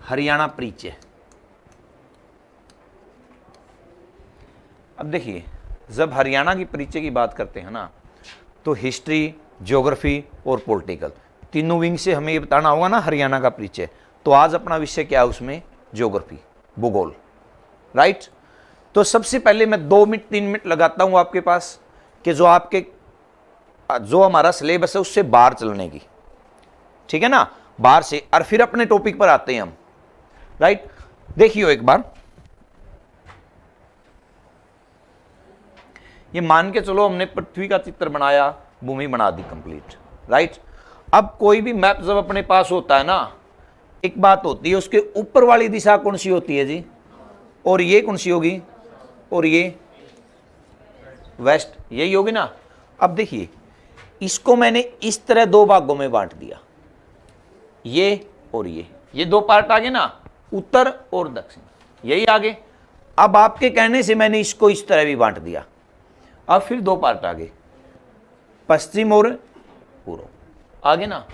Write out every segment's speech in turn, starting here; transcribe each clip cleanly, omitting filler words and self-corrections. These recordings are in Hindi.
हरियाणा परिचय। अब देखिए, जब हरियाणा की परिचय की बात करते हैं ना, तो हिस्ट्री, ज्योग्राफी और पॉलिटिकल तीनों विंग से हमें ये बताना होगा ना हरियाणा का परिचय। तो आज अपना विषय क्या है उसमें? ज्योग्राफी, भूगोल, राइट। तो सबसे पहले मैं 2 मिनट 3 मिनट लगाता हूं आपके पास कि जो हमारा सिलेबस है उससे बाहर चलने की, ठीक है ना, बाहर से, और फिर अपने टॉपिक पर आते हैं हम, राइट। देखियो एक बार, ये मान के चलो हमने पृथ्वी का चित्र बनाया, भूमि बना दी कंप्लीट, राइट। अब कोई भी मैप जब अपने पास होता है ना, एक बात होती है, उसके ऊपर वाली दिशा कौन सी होती है जी, और ये कौन सी होगी, और ये वेस्ट, यही होगी ना। अब देखिए, इसको मैंने इस तरह 2 भागों में बांट दिया, ये और ये 2 पार्ट आगे ना, उत्तर और दक्षिण, यही आगे। अब आपके कहने से मैंने इसको इस तरह भी बांट दिया। अब फिर 2 पार्ट आगे, पश्चिम और पूर्व, आगे ना।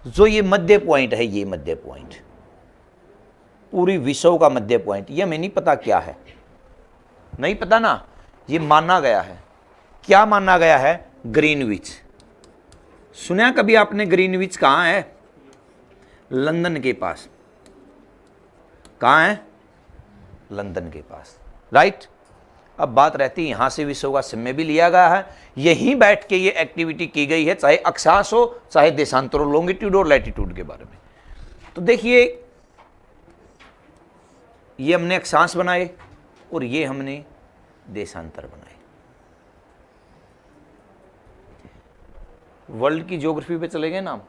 जो ये मध्य पॉइंट है, ये मध्य पॉइंट पूरी विश्व का मध्य पॉइंट, ये हमें नहीं पता क्या है, नहीं पता ना, ये माना गया है। क्या माना गया है? ग्रीनविच। सुना कभी आपने? ग्रीनविच कहाँ है? लंदन के पास। कहाँ है? लंदन के पास, राइट। अब बात रहती है, यहां से विश्व का समय भी लिया गया है, यहीं बैठ के ये एक्टिविटी की गई है, चाहे अक्षांश हो, चाहे देशांतर हो, लॉन्गिट्यूड और लैटिट्यूड के बारे में। तो देखिए, ये हमने अक्षांश बनाए और ये हमने देशांतर बनाए। वर्ल्ड की ज्योग्राफी पे चले गए ना हम,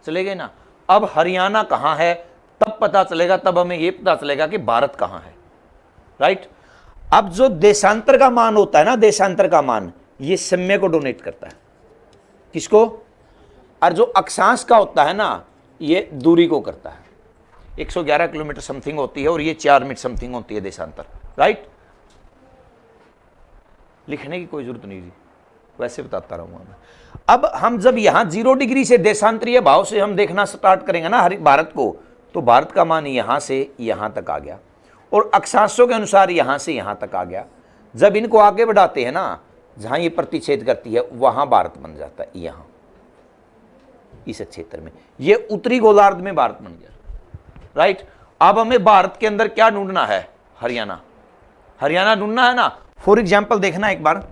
चले गए ना। अब हरियाणा कहाँ है तब पता चलेगा, तब हमें यह पता चलेगा कि भारत कहाँ है, राइट। अब जो देशांतर का मान होता है ना, देशांतर का मान, ये समय को डोनेट करता है, किसको? और जो अक्षांश का होता है ना, ये दूरी को करता है। 111 किलोमीटर समथिंग होती है और ये 4 मीटर समथिंग होती है देशांतर, राइट। लिखने की कोई जरूरत नहीं थी, वैसे बताता रहूंगा मैं। अब हम जब यहां 0 डिग्री से देशांतरीय भाव से हम देखना स्टार्ट करेंगे ना भारत को, तो भारत का मान यहां से यहां तक आ गया और अक्षांशों के अनुसार यहां से यहां तक आ गया। जब इनको आगे बढ़ाते हैं ना, जहां ये प्रतिच्छेद करती है, वहां भारत बन जाता है, यहां इस क्षेत्र में, ये उत्तरी गोलार्ध में भारत बन गया, राइट। अब हमें भारत के अंदर क्या ढूंढना है? हरियाणा, हरियाणा ढूंढना है ना। फॉर एग्जाम्पल देखना एक बार,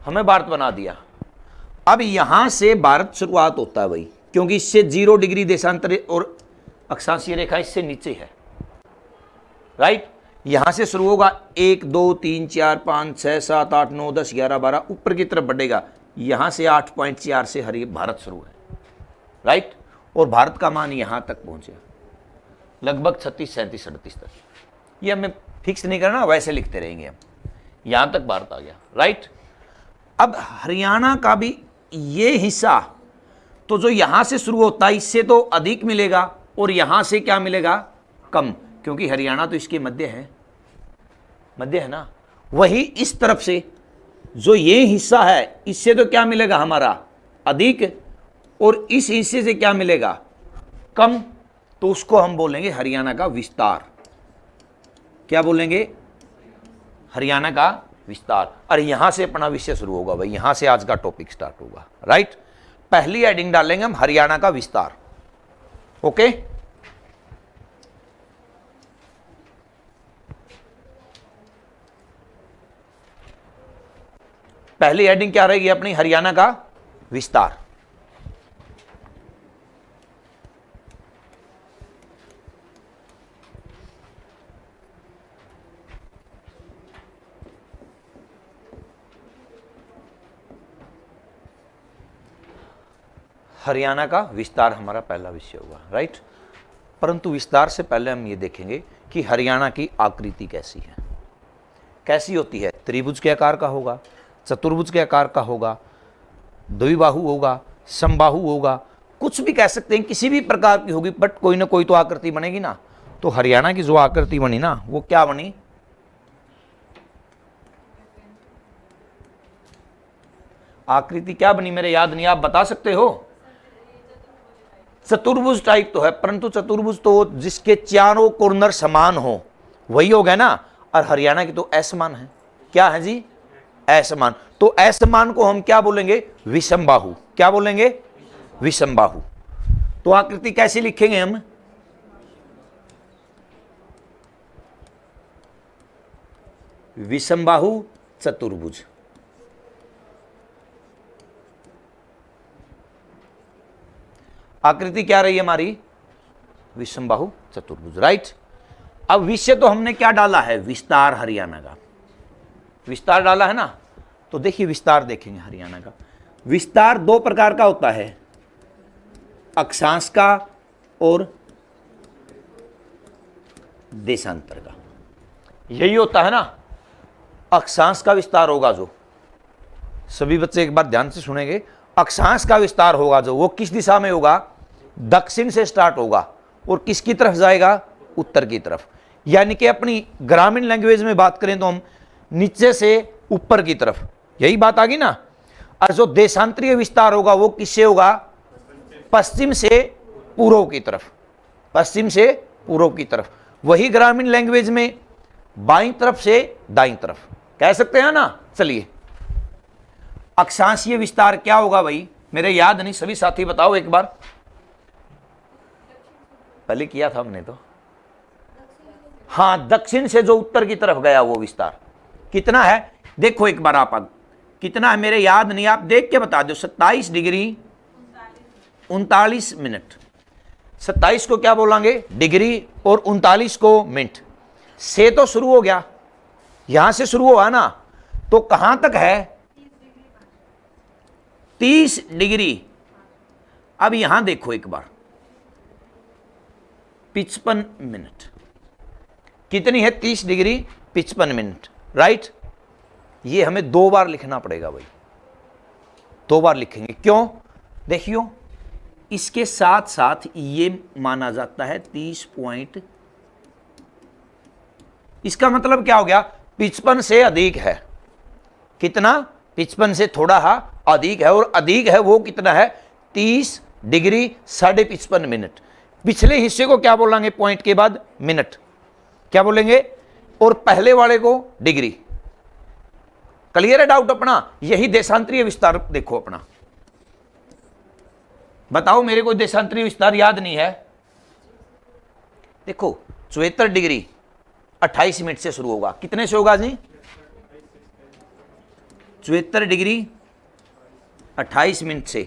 हमें भारत बना दिया। अब यहां से भारत शुरुआत होता है भाई, क्योंकि इससे 0 डिग्री देशांतर और अक्षांशीय रेखा इससे नीचे है, राइट। यहां से शुरू होगा, 1 2 3 4 5 6 7 8 9 10 11 12, ऊपर की तरफ बढ़ेगा। यहां से 8.4 से हरी भारत शुरू है, राइट। और भारत का मान यहां तक पहुंचे, लगभग 36 37 38 तक। ये हमें फिक्स नहीं करना, वैसे लिखते रहेंगे हम। यहां तक भारत आ गया, राइट। अब हरियाणा का भी ये हिस्सा, तो जो यहां से शुरू होता है इससे तो अधिक मिलेगा और यहां से क्या मिलेगा? कम, क्योंकि हरियाणा तो इसके मध्य है, मध्य है ना। वही इस तरफ से जो ये हिस्सा है, इससे तो क्या मिलेगा हमारा? अधिक, और इस हिस्से से क्या मिलेगा? कम। तो उसको हम बोलेंगे हरियाणा का विस्तार। क्या बोलेंगे? हरियाणा का विस्तार। और यहां से अपना विषय शुरू होगा भाई, यहां से आज का टॉपिक स्टार्ट होगा, राइट। पहली हेडिंग डालेंगे हम हरियाणा का विस्तार, ओके। पहली हेडिंग क्या रहेगी अपनी? हरियाणा का विस्तार। हरियाणा का विस्तार हमारा पहला विषय होगा, राइट। परंतु विस्तार से पहले हम ये देखेंगे कि हरियाणा की आकृति कैसी है, कैसी होती है। त्रिभुज के आकार का होगा, चतुर्भुज के आकार का होगा, द्विबाहु होगा, समबाहु होगा, कुछ भी कह सकते हैं, किसी भी प्रकार की होगी, बट कोई ना कोई तो आकृति बनेगी ना। तो हरियाणा की जो आकृति बनी ना, वो क्या बनी? आकृति क्या बनी मेरे याद नहीं, आप बता सकते हो? चतुर्भुज टाइप तो है, परंतु चतुर्भुज तो जिसके चारों कॉर्नर समान हो वही हो गया ना। और हरियाणा की तो असमान है। क्या है जी? असमान। तो असमान को हम क्या बोलेंगे? विषमबाहु। क्या बोलेंगे? विषमबाहु। तो आकृति कैसे लिखेंगे हम? विषमबाहु चतुर्भुज। आकृति क्या रही हमारी? विषमबाहु चतुर्भुज, राइट। अब विषय तो हमने क्या डाला है? विस्तार हरियाणा का विस्तार डाला है ना। तो देखिए विस्तार देखेंगे हरियाणा का। विस्तार दो प्रकार का होता है, अक्षांश का और देशांतर का। यही होता है ना, अक्षांश का विस्तार होगा जो, सभी बच्चे एक बार ध्यान से सुनेंगे, अक्षांश का विस्तार होगा जो, वो किस दिशा में होगा? दक्षिण से स्टार्ट होगा और किसकी तरफ जाएगा? उत्तर की तरफ। यानी कि अपनी ग्रामीण लैंग्वेज में बात करें तो हम नीचे से ऊपर की तरफ, यही बात आ गई ना। और जो देशांतरीय विस्तार होगा वो किससे होगा? पश्चिम से पूर्व की तरफ, पश्चिम से पूर्व की तरफ। वही ग्रामीण लैंग्वेज में बाईं तरफ से दाईं तरफ कह सकते हैं ना। चलिए, अक्षांशीय विस्तार क्या होगा भाई? मेरे याद नहीं, सभी साथी बताओ एक बार। पहले किया था हमने तो। हाँ, दक्षिण से जो उत्तर की तरफ गया वो विस्तार कितना है? देखो एक बार आप, कितना है मेरे याद नहीं, आप देख के बता दो। 27 डिग्री 39 मिनट। 27 को क्या बोलेंगे? डिग्री, और 39 को मिनट। से तो शुरू हो गया, यहां से शुरू हुआ ना, तो कहां तक है? 30 डिग्री। अब यहां देखो एक बार, 55 मिनट। कितनी है? 30 डिग्री 55 मिनट, राइट। ये हमें दो बार लिखना पड़ेगा भाई, दो बार लिखेंगे। क्यों? देखियो, इसके साथ साथ ये माना जाता है 30 पॉइंट। इसका मतलब क्या हो गया? 55 से अधिक है। कितना? 55 से थोड़ा अधिक है, और अधिक है वो कितना है? 30 डिग्री 55.5 मिनट। पिछले हिस्से को क्या बोलेंगे? पॉइंट के बाद मिनट क्या बोलेंगे? और पहले वाले को डिग्री। क्लियर है डाउट अपना? यही देशांतरीय विस्तार। देखो अपना, बताओ मेरे को देशांतरीय विस्तार याद नहीं है? देखो 74 डिग्री 28 मिनट से शुरू होगा। कितने से होगा जी? 74 डिग्री 28 मिनट से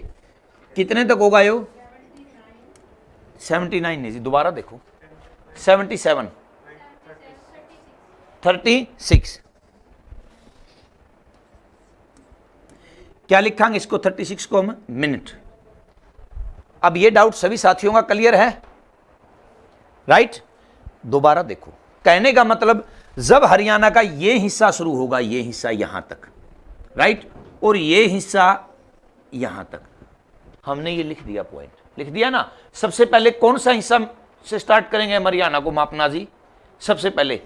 कितने तक होगा? यो 79 नहीं जी, दोबारा देखो, 77 36। क्या लिखांगे इसको? 36 को हम मिनट। अब ये डाउट सभी साथियों का क्लियर है, राइट। दोबारा देखो, कहने का मतलब जब हरियाणा का ये हिस्सा शुरू होगा, ये हिस्सा यहां तक, राइट, और ये हिस्सा यहां तक, हमने ये लिख दिया, पॉइंट लिख दिया ना। सबसे पहले कौन सा हिस्सा से स्टार्ट करेंगे हम हरियाणा को मापना जी? सबसे पहले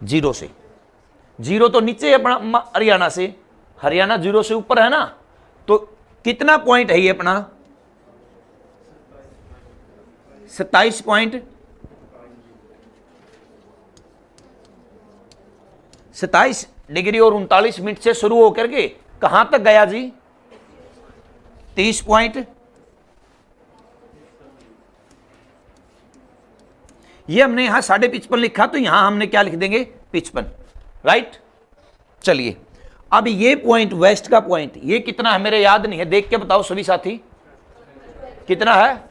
0 से। 0 तो नीचे है अपना हरियाणा से, हरियाणा 0 से ऊपर है ना। तो कितना पॉइंट है ये अपना? 27 पॉइंट 27 डिग्री और 39 मिनट से शुरू होकर के कहां तक गया जी? 30 पॉइंट। ये हमने यहां 55.5 लिखा, तो यहां हमने क्या लिख देंगे? 55, राइट। चलिए, अब ये पॉइंट, वेस्ट का पॉइंट, ये कितना है मेरे याद नहीं है, देख के बताओ सभी साथी। कितना है?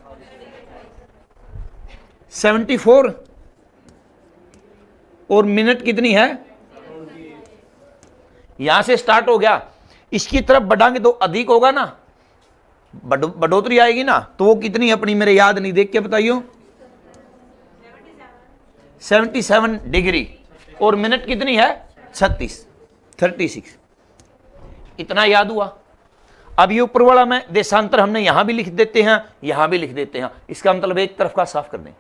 74। और मिनट कितनी है? यहां से स्टार्ट हो गया, इसकी तरफ बढ़ाएंगे तो अधिक होगा ना, बढ़ोतरी आएगी ना। तो वो कितनी अपनी मेरे याद नहीं, देख के बताइयो। 77 डिग्री, और मिनट कितनी है? 36। इतना याद हुआ। अब ये ऊपर वाला में देशांतर हमने यहां भी लिख देते हैं, यहां भी लिख देते हैं। इसका मतलब एक तरफ का साफ कर दें।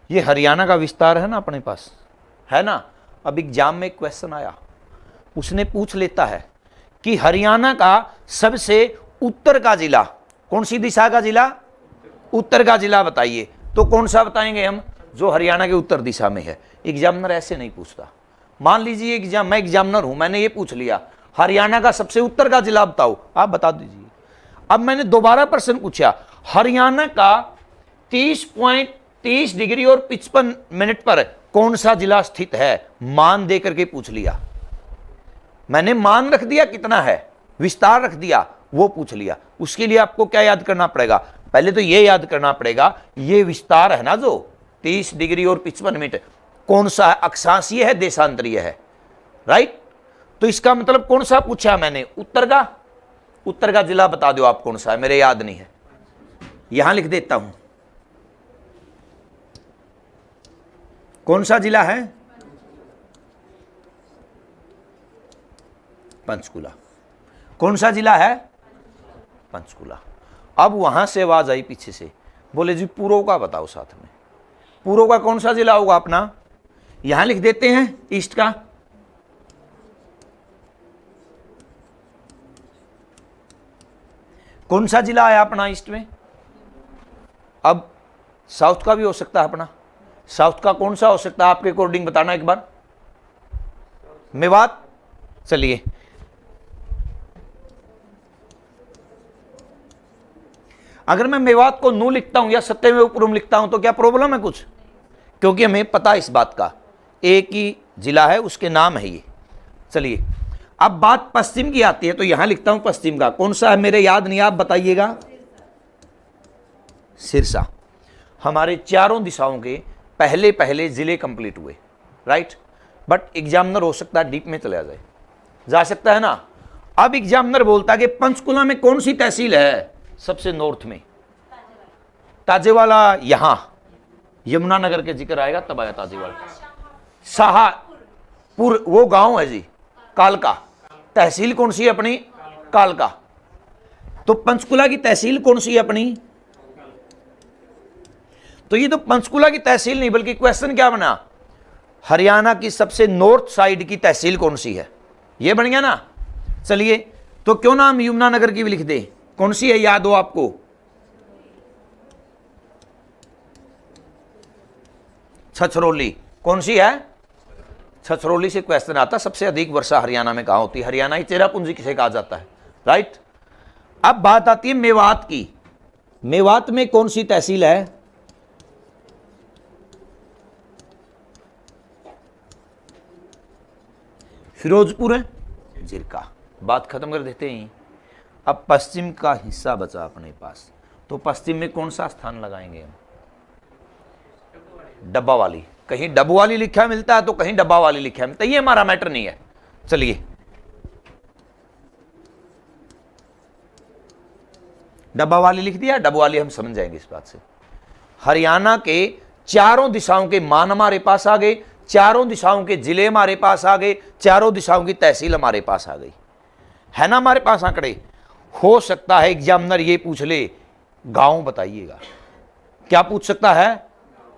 ये हरियाणा का विस्तार है ना अपने पास, है ना। अब एग्जाम में क्वेश्चन आया, उसने पूछ लेता है कि हरियाणा का सबसे उत्तर का जिला, कौन सी दिशा का जिला, उत्तर का जिला बताइए। तो कौन सा बताएंगे हम, जो हरियाणा के उत्तर दिशा में है। एग्जामिनर ऐसे नहीं पूछता। मान लीजिए मैं एग्जामिनर हूं, मैंने ये पूछ लिया हरियाणा का सबसे उत्तर का जिला बताओ, आप बता दीजिए। अब मैंने दोबारा प्रश्न पूछा, हरियाणा का 30.30 डिग्री और 55 मिनट पर कौन सा जिला स्थित है, मान दे करके पूछ लिया। मैंने मान रख दिया कितना है, विस्तार रख दिया, वो पूछ लिया। उसके लिए आपको क्या याद करना पड़ेगा, पहले तो ये याद करना पड़ेगा ये विस्तार है ना जो 30 डिग्री और 55 मिनट, कौन सा है, अक्षांशीय है देशांतरीय है, राइट। तो इसका मतलब कौन सा पूछा मैंने, उत्तर का। उत्तर का जिला बता दो आप कौन सा है, मेरे याद नहीं है, यहां लिख देता हूं। कौन सा जिला है, पंचकुला। कौन सा जिला है, पंचकुला। अब वहां से आवाज आई पीछे से, बोले जी पूर्व का बताओ साथ में। पूर्व का कौन सा जिला होगा अपना, यहां लिख देते हैं ईस्ट का। कौन सा जिला आया अपना ईस्ट में। अब साउथ का भी हो सकता है अपना, साउथ का कौन सा हो सकता है आपके अकॉर्डिंग बताना एक बार। मेवात, चलिए अगर मैं मेवात को नू लिखता हूं या सत्यमेव पूर्वम लिखता हूं तो क्या प्रॉब्लम है कुछ, क्योंकि हमें पता है इस बात का, एक ही जिला है उसके नाम है ये। चलिए अब बात पश्चिम की आती है, तो यहां लिखता हूं पश्चिम का, कौन सा है मेरे याद नहीं, आप बताइएगा। सिरसा। हमारे चारों दिशाओं के पहले पहले जिले कंप्लीट हुए, राइट। बट एग्जामिनर हो सकता है डीप में चला जाए, जा सकता है ना। अब एग्जामिनर बोलता है कि पंचकुला में कौन सी तहसील है सबसे नॉर्थ में, ताजेवाला। यहां यमुनानगर के जिक्र आएगा तब आया ताजेवाला। शाहपुर वो गांव है जी, कालका। तहसील कौन सी है अपनी, कालका। तो पंचकुला की तहसील कौन सी है अपनी, तो ये तो पंचकुला की तहसील नहीं बल्कि क्वेश्चन क्या बना, हरियाणा की सबसे नॉर्थ साइड की तहसील कौन सी है, ये बन गया ना। चलिए तो क्यों ना हम यमुनानगर की भी लिख दे, कौन सी है याद हो आपको, छछरौली। कौन सी है, छछरौली से क्वेश्चन आता, सबसे अधिक वर्षा हरियाणा में कहां होती है, हरियाणा ही चेरापूंजी किसे कहा जाता है, राइट। अब बात आती है मेवात की। मेवात में कौन सी तहसील है, फिरोजपुर है, जिरका। बात खत्म कर देते हैं। अब पश्चिम का हिस्सा बचा अपने पास, तो पश्चिम में कौन सा स्थान लगाएंगे हम, डब्बा वाली। कहीं डब्बा वाली लिखा मिलता है तो कहीं डब्बा वाली लिखा मिलता है, ये हमारा मैटर नहीं है। चलिए डब्बा वाली लिख दिया, डब्बा वाली हम समझ जाएंगे इस बात से। हरियाणा के चारों दिशाओं के मान हमारे पास आ गए, चारों दिशाओं के जिले हमारे पास आ गए, चारों दिशाओं की तहसील हमारे पास आ गई, है ना हमारे पास आंकड़े। हो सकता है एग्जामिनर ये पूछ ले गांव बताइएगा, क्या पूछ सकता है,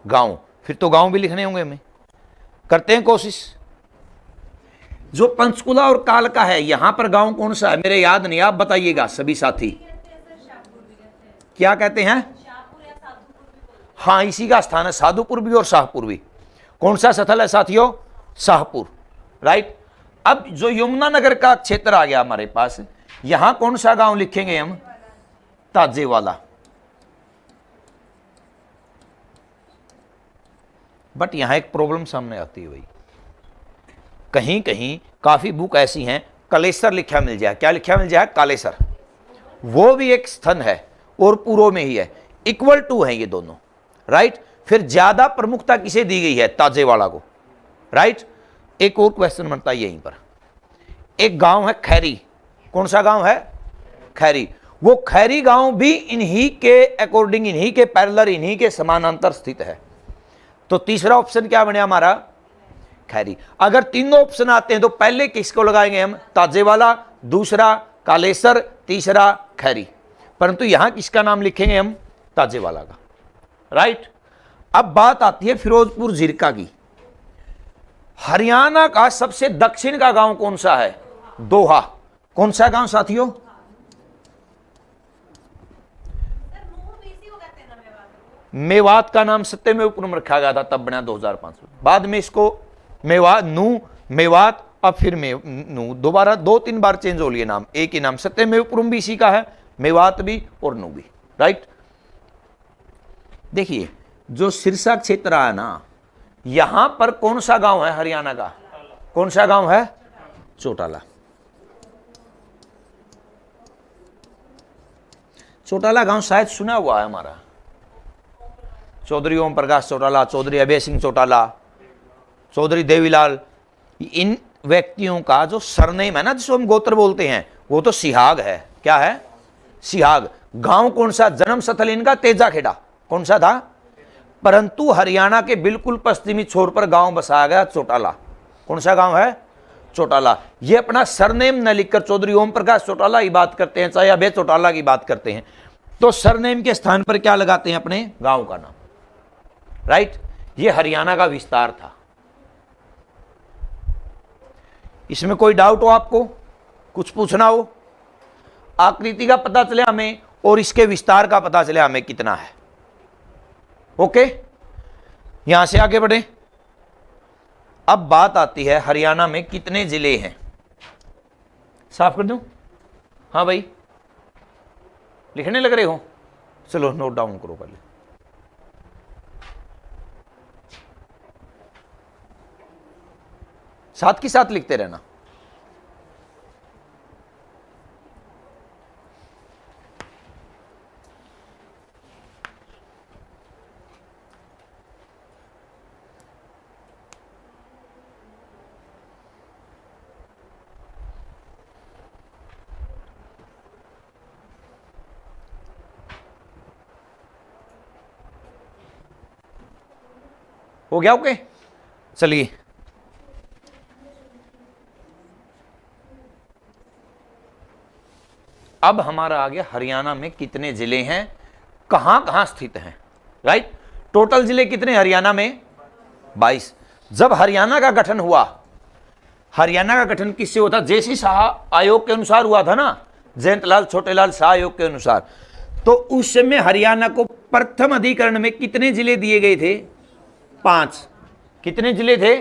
गांव। फिर तो गांव भी लिखने होंगे हमें, करते हैं कोशिश। जो पंचकुला और कालका है यहां पर गांव कौन सा है मेरे याद नहीं, आप बताइएगा सभी साथी। क्या कहते हैं, हाँ इसी का स्थान है, साधुपुर भी और शाहपुर भी। कौन सा स्थल है साथियों, शाहपुर, राइट। अब जो यमुनानगर का क्षेत्र आ गया हमारे पास, यहां कौन सा गांव लिखेंगे हम, ताजेवाला। बट यहां एक प्रॉब्लम सामने आती है भाई, कहीं कहीं काफी बुक ऐसी हैं कालेसर लिखा मिल जाए, क्या लिखा मिल जाए, कालेसर। वो भी एक स्थान है और पूर्व में ही है, इक्वल टू है ये दोनों, राइट। फिर ज्यादा प्रमुखता किसे दी गई है, ताजेवाला को, राइट। एक और क्वेश्चन बनता है यहीं पर, एक गांव है खैरी। कौन सा गांव है, खैरी। वो खैरी गांव भी इन्हीं के अकॉर्डिंग, इन्हीं के पैरेलल, इन्हीं के समानांतर स्थित है। तो तीसरा ऑप्शन क्या बने हमारा, खैरी। अगर तीनों ऑप्शन आते हैं तो पहले किसको लगाएंगे हम, ताजेवाला, दूसरा कालेसर, तीसरा खैरी। परंतु यहां किसका नाम लिखेंगे हम, ताजेवाला का, राइट। अब बात आती है फिरोजपुर जिरका की। हरियाणा का सबसे दक्षिण का गांव कौन सा है, दोहा। कौन सा गांव साथियों? मेवात का नाम सत्यमेव रखा गया था, तब बना 2005 में। बाद में इसको मेवात नू, मेवात, अब फिर नू, दोबारा 2-3 बार चेंज हो लिए नाम, एक ही नाम सत्यमेव भी इसी का है, मेवात भी और नू भी, राइट। देखिए जो सिरसा क्षेत्र है ना, यहां पर कौन सा गांव है हरियाणा का? कौन सा गांव है? चौटाला। चौटाला गांव शायद सुना हुआ है हमारा, चौधरी ओम प्रकाश चौटाला, चौधरी अभय सिंह चौटाला, चौधरी देवीलाल, इन व्यक्तियों का जो सरनेम है ना, जिसको हम गोत्र बोलते हैं, वो तो सिहाग है। क्या है? सिहाग। गांव कौन सा? जन्म स्थल इनका तेजाखेड़ा। कौन सा था? परंतु हरियाणा के बिल्कुल पश्चिमी छोर पर गांव बसाया गया चौटाला। कौन सा गांव है? चौटाला। ये अपना सरनेम न लिखकर चौधरी ओम प्रकाश चौटाला की बात करते हैं, चाहे अभय चौटाला की बात करते हैं, तो सरनेम के स्थान पर क्या लगाते हैं? अपने गांव का नाम, राइट। ये हरियाणा का विस्तार था। इसमें कोई डाउट हो आपको, कुछ पूछना हो? आकृति का पता चले हमें और इसके विस्तार का पता चले हमें कितना है। ओके, यहां से आगे बढ़े। अब बात आती है हरियाणा में कितने जिले हैं। साफ कर दूं? हाँ भाई, लिखने लग रहे हो? चलो नोट डाउन करो पहले। साथ के साथ लिखते रहना। हो गया? ओके, चलिए। अब हमारा आ गया हरियाणा में कितने जिले हैं, कहां कहां स्थित हैं, राइट। टोटल जिले कितने हरियाणा में? 22। जब हरियाणा का गठन हुआ, हरियाणा का गठन किससे हुआ था? जेसी शाह आयोग के अनुसार हुआ था ना, जयंतलाल छोटेलाल शाह आयोग के अनुसार। तो उस समय हरियाणा को प्रथम अधिकरण में कितने जिले दिए गए थे? 5। कितने जिले थे?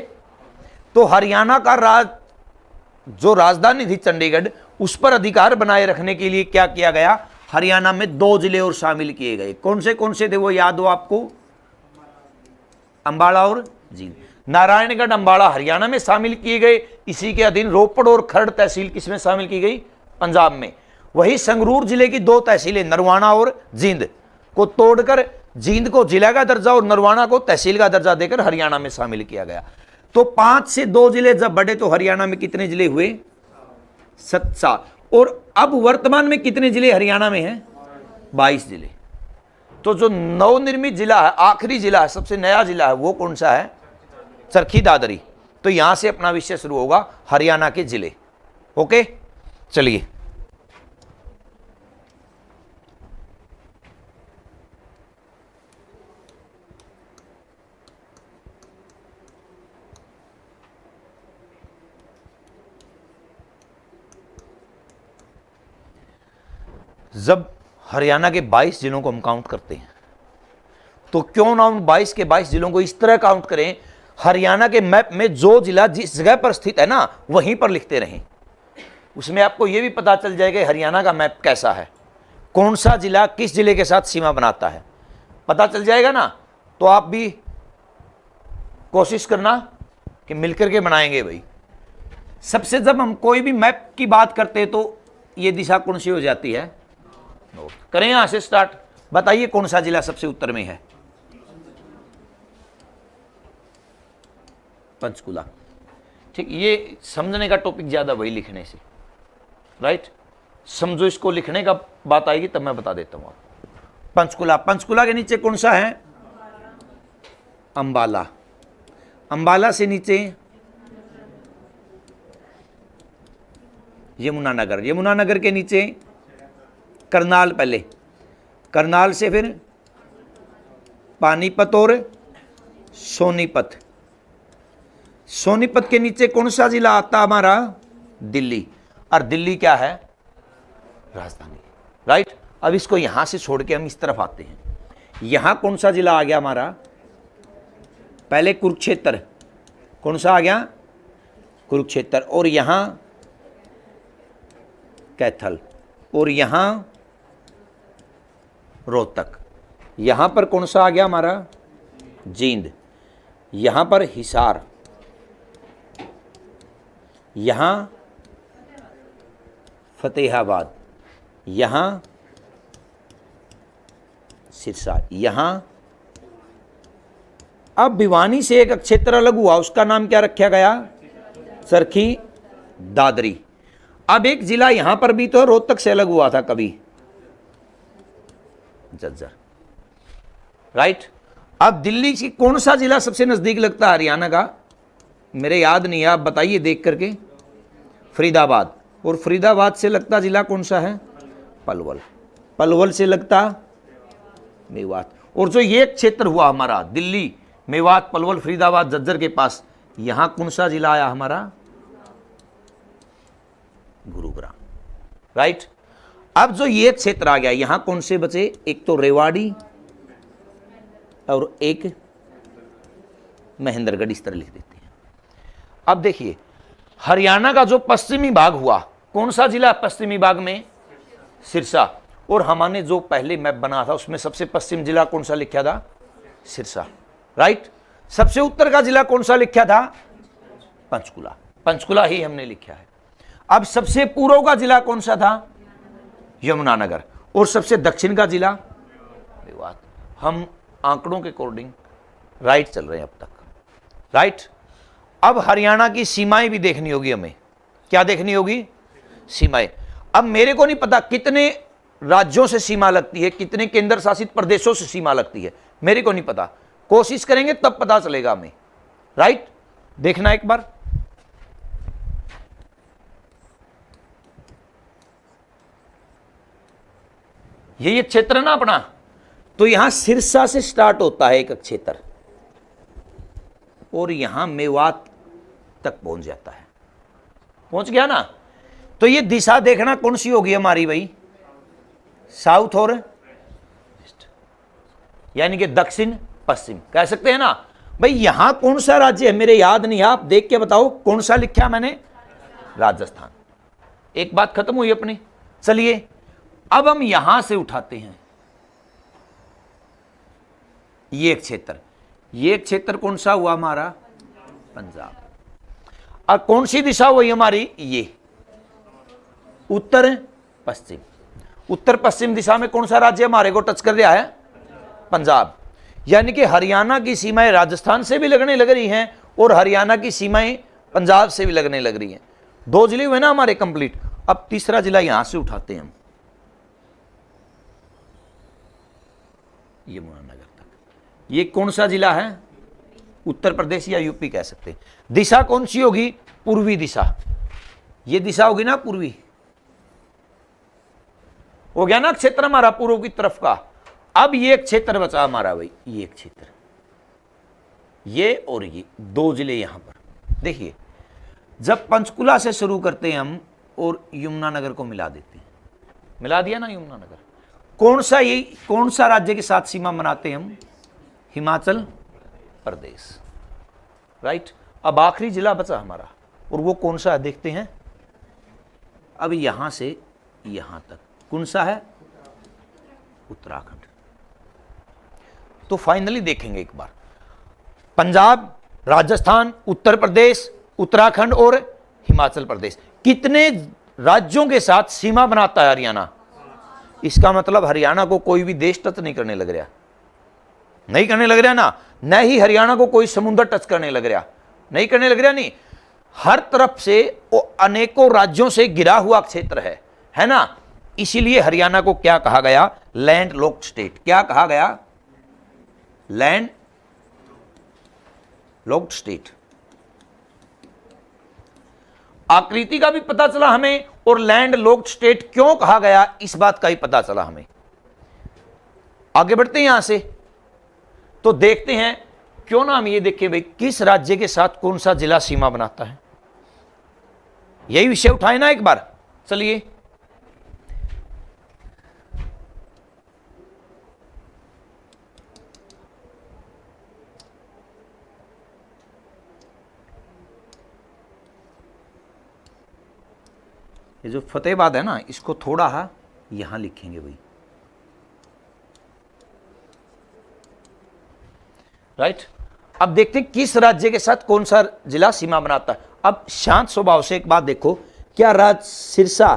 तो हरियाणा का जो राजधानी थी चंडीगढ़, उस पर अधिकार बनाए रखने के लिए क्या किया गया? हरियाणा में 2 जिले और शामिल किए गए। कौन से थे वो याद हो आपको? अंबाला और जींद। नारायणगढ़, अंबाला हरियाणा में शामिल किए गए। इसी के अधीन रोपड़ और खरड़ तहसील किसमें शामिल की गई? पंजाब में। वही संगरूर जिले की 2 तहसीलें नरवाना और जींद को तोड़कर जींद को जिला का दर्जा और नरवाना को तहसील का दर्जा देकर हरियाणा में शामिल किया गया। तो 5 से 2 जिले जब बढ़े तो हरियाणा में कितने जिले हुए? 7। और अब वर्तमान में कितने जिले हरियाणा में हैं? 22 जिले। तो जो नवनिर्मित जिला है, आखिरी जिला है, सबसे नया जिला है, वो कौन सा है? चरखी दादरी। तो यहां से अपना विषय शुरू होगा, हरियाणा के जिले। ओके, चलिए। जब हरियाणा के 22 जिलों को हम काउंट करते हैं, तो क्यों ना हम 22 के 22 जिलों को इस तरह काउंट करें, हरियाणा के मैप में जो जिला जिस जगह पर स्थित है ना, वहीं पर लिखते रहें। उसमें आपको यह भी पता चल जाएगा हरियाणा का मैप कैसा है, कौन सा जिला किस जिले के साथ सीमा बनाता है, पता चल जाएगा ना। तो आप भी कोशिश करना कि मिलकर के बनाएंगे भाई। सबसे जब हम कोई भी मैप की बात करते हैं तो ये दिशा कौन सी हो जाती है? करें यहां से स्टार्ट। बताइए कौन सा जिला सबसे उत्तर में है? पंचकुला। ठीक, ये समझने का टॉपिक ज्यादा वही लिखने से, राइट। समझो, इसको लिखने का बात आएगी तब मैं बता देता हूं आपको। पंचकुला, पंचकुला के नीचे कौन सा है? अंबाला। अंबाला से नीचे यमुनानगर। यमुनानगर के नीचे करनाल। पहले करनाल से फिर पानीपत और सोनीपत। सोनीपत के नीचे कौन सा जिला आता हमारा? दिल्ली। और दिल्ली क्या है, राजधानी। राइट, अब इसको यहां से छोड़ के हम इस तरफ आते हैं। यहां कौन सा जिला आ गया हमारा, पहले कुरुक्षेत्र, कौन सा आ गया, कुरुक्षेत्र, और यहां कैथल, और यहां रोहतक, यहां पर कौन सा आ गया हमारा, जींद, यहां पर हिसार, यहां फतेहाबाद, यहां सिरसा, यहां अब भिवानी से एक क्षेत्र अलग हुआ, उसका नाम क्या रखा गया, चरखी दादरी। अब एक जिला यहां पर भी तो रोहतक से अलग हुआ था कभी, झज्जर। राइट, अब दिल्ली से कौन सा जिला सबसे नजदीक लगता है हरियाणा का, मेरे याद नहीं है, आप बताइए देख करके, फरीदाबाद, और फरीदाबाद से लगता जिला कौन सा है, पलवल, पलवल से लगता मेवात। और जो ये क्षेत्र हुआ हमारा दिल्ली, मेवात, पलवल, फरीदाबाद, झज्जर के पास, यहां कौन सा जिला आया हमारा, गुरुग्राम। राइट, अब जो ये क्षेत्र आ गया, यहां कौन से बचे, एक तो रेवाड़ी और एक महेंद्रगढ़, इस तरह लिख देते हैं। अब देखिए हरियाणा का जो पश्चिमी भाग हुआ, कौन सा जिला पश्चिमी भाग में, सिरसा, और हमने जो पहले मैप बना था उसमें सबसे पश्चिम जिला कौन सा लिखा था, सिरसा। राइट, सबसे उत्तर का जिला कौन सा लिखा था, पंचकुला, पंचकुला ही हमने लिखा है। अब सबसे पूर्व का जिला कौन सा था, यमुनानगर, और सबसे दक्षिण का जिला मेवात। हम आंकड़ों के अकॉर्डिंग राइट चल रहे हैं अब तक। राइट, अब हरियाणा की सीमाएं भी देखनी होगी हमें, क्या देखनी होगी, सीमाएं। अब मेरे को नहीं पता कितने राज्यों से सीमा लगती है, कितने केंद्र शासित प्रदेशों से सीमा लगती है, मेरे को नहीं पता, कोशिश करेंगे तब पता चलेगा हमें। राइट, देखना एक बार, ये क्षेत्र है ना अपना, तो यहां सिरसा से स्टार्ट होता है एक क्षेत्र और यहां मेवात तक पहुंच जाता है, पहुंच गया ना। तो ये दिशा देखना कौन सी होगी हमारी भाई, साउथ और ईस्ट, यानी कि दक्षिण पश्चिम कह सकते हैं ना भाई। यहां कौन सा राज्य है मेरे याद नहीं, आप देख के बताओ कौन सा लिखा मैंने, राजस्थान। एक बात खत्म हुई अपनी। चलिए अब हम यहां से उठाते हैं ये क्षेत्र, ये क्षेत्र कौन सा हुआ हमारा, पंजाब। और कौन सी दिशा हुई हमारी, ये उत्तर पश्चिम। उत्तर पश्चिम दिशा में कौन सा राज्य हमारे को टच कर रहा है, पंजाब। यानी कि हरियाणा की सीमाएं राजस्थान से भी लगने लग रही हैं और हरियाणा की सीमाएं पंजाब से भी लगने लग रही हैं। दो जिले हुए ना हमारे कंप्लीट। अब तीसरा जिला यहां से उठाते हैं हम, यमुनानगर तक। ये कौन सा जिला है, उत्तर प्रदेश या यूपी कह सकते हैं। दिशा कौन सी होगी, पूर्वी दिशा। ये दिशा होगी ना पूर्वी, हो गया ना क्षेत्र हमारा पूर्व की तरफ का। अब ये क्षेत्र बचा हमारा भाई, ये क्षेत्र, ये और ये दो जिले यहां पर। देखिए जब पंचकुला से शुरू करते हैं हम और यमुनानगर को मिला देते हैं, मिला दिया ना यमुनानगर। कौन सा, ये कौन सा राज्य के साथ सीमा बनाते हैं हम, हिमाचल प्रदेश। राइट, अब आखिरी जिला बचा हमारा और वो कौन सा है देखते हैं। अब यहां से यहां तक कौन सा है, उत्तराखंड। तो फाइनली देखेंगे एक बार, पंजाब, राजस्थान, उत्तर प्रदेश, उत्तराखंड और हिमाचल प्रदेश, कितने राज्यों के साथ सीमा बनाता है हरियाणा। इसका मतलब हरियाणा को कोई भी देश टच नहीं करने लग रहा, नहीं करने लग रहा ना, न ही हरियाणा को कोई समुद्र टच करने लग रहा, नहीं करने लग रहा। नहीं, हर तरफ से वो अनेकों राज्यों से घिरा हुआ क्षेत्र है ना। इसीलिए हरियाणा को क्या कहा गया, लैंड लॉक्ड स्टेट। क्या कहा गया, लैंड लॉक्ड स्टेट। आकृति का भी पता चला हमें और लैंड लॉक्ड स्टेट क्यों कहा गया इस बात का ही पता चला हमें। आगे बढ़ते हैं यहां से, तो देखते हैं क्यों ना हम ये देखें भाई किस राज्य के साथ कौन सा जिला सीमा बनाता है। यही विषय उठाए ना एक बार। चलिए ये जो फतेहाबाद है ना, इसको थोड़ा यहां लिखेंगे भाई, राइट। अब देखते हैं किस राज्य के साथ कौन सा जिला सीमा बनाता है। अब शांत स्वभाव से एक बात देखो, क्या सिरसा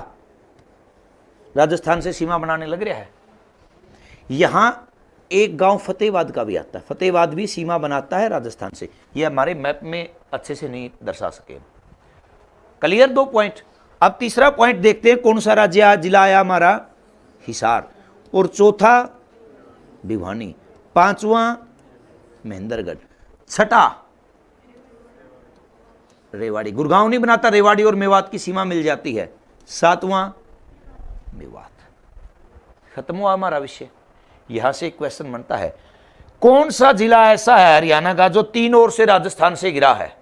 राजस्थान से सीमा बनाने लग रहा है? यहां एक गांव फतेहाबाद का भी आता है, फतेहाबाद भी सीमा बनाता है राजस्थान से। ये हमारे मैप में अच्छे से नहीं दर्शा सके। Clear 2 point. अब तीसरा पॉइंट देखते हैं, कौन सा राज्य जिला आया हमारा? हिसार। और चौथा भिवानी, पांचवा महेंद्रगढ़, छठा रेवाड़ी। गुड़गांव नहीं बनाता, रेवाड़ी और मेवात की सीमा मिल जाती है। सातवां मेवात। खत्म हुआ हमारा विषय। यहां से एक क्वेश्चन बनता है, कौन सा जिला ऐसा है हरियाणा का जो 3 ओर से राजस्थान से घिरा है?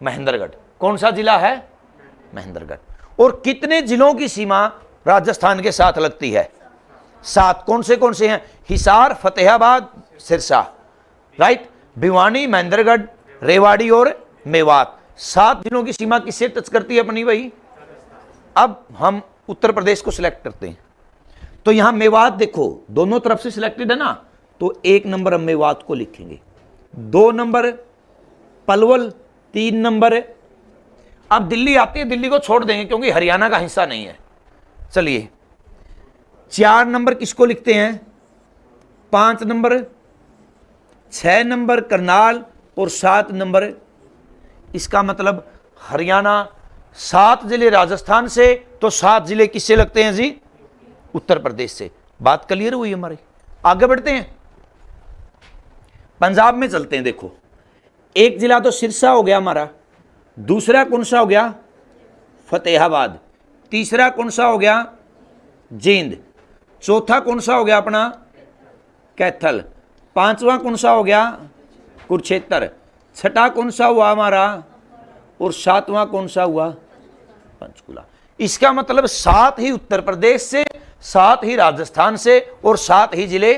महेंद्रगढ़। कौन सा जिला है? महेंद्रगढ़। और कितने जिलों की सीमा राजस्थान के साथ लगती है? 7। कौन से हैं? हिसार, फतेहाबाद, सिरसा, राइट। भिवानी, महेंद्रगढ़, रेवाड़ी और मेवात। 7 जिलों की सीमा किससे टच करती है अपनी भाई? अब हम उत्तर प्रदेश को सिलेक्ट करते हैं, तो यहां मेवात देखो दोनों तरफ से सिलेक्टेड है ना, तो 1 नंबर हम मेवात को लिखेंगे, 2 नंबर पलवल, 3 नंबर। अब दिल्ली आती है, दिल्ली को छोड़ देंगे क्योंकि हरियाणा का हिस्सा नहीं है। चलिए 4 नंबर किसको लिखते हैं? 5 नंबर, 6 नंबर करनाल और 7 नंबर। इसका मतलब हरियाणा, 7 जिले राजस्थान से, तो 7 जिले किससे लगते हैं जी? उत्तर प्रदेश से। बात क्लियर हुई हमारी। आगे बढ़ते हैं, पंजाब में चलते हैं। देखो एक जिला तो सिरसा हो गया हमारा, दूसरा कौन सा हो गया? फतेहाबाद, तीसरा कौन सा हो गया? जींद, चौथा कौन सा हो गया अपना? कैथल, पांचवा कौन सा हो गया? कुरुक्षेत्र, छठा कौन सा हुआ हमारा? और 7वां कौन सा हुआ? पंचकुला। इसका मतलब 7 ही उत्तर प्रदेश से, 7 ही राजस्थान से और 7 ही जिले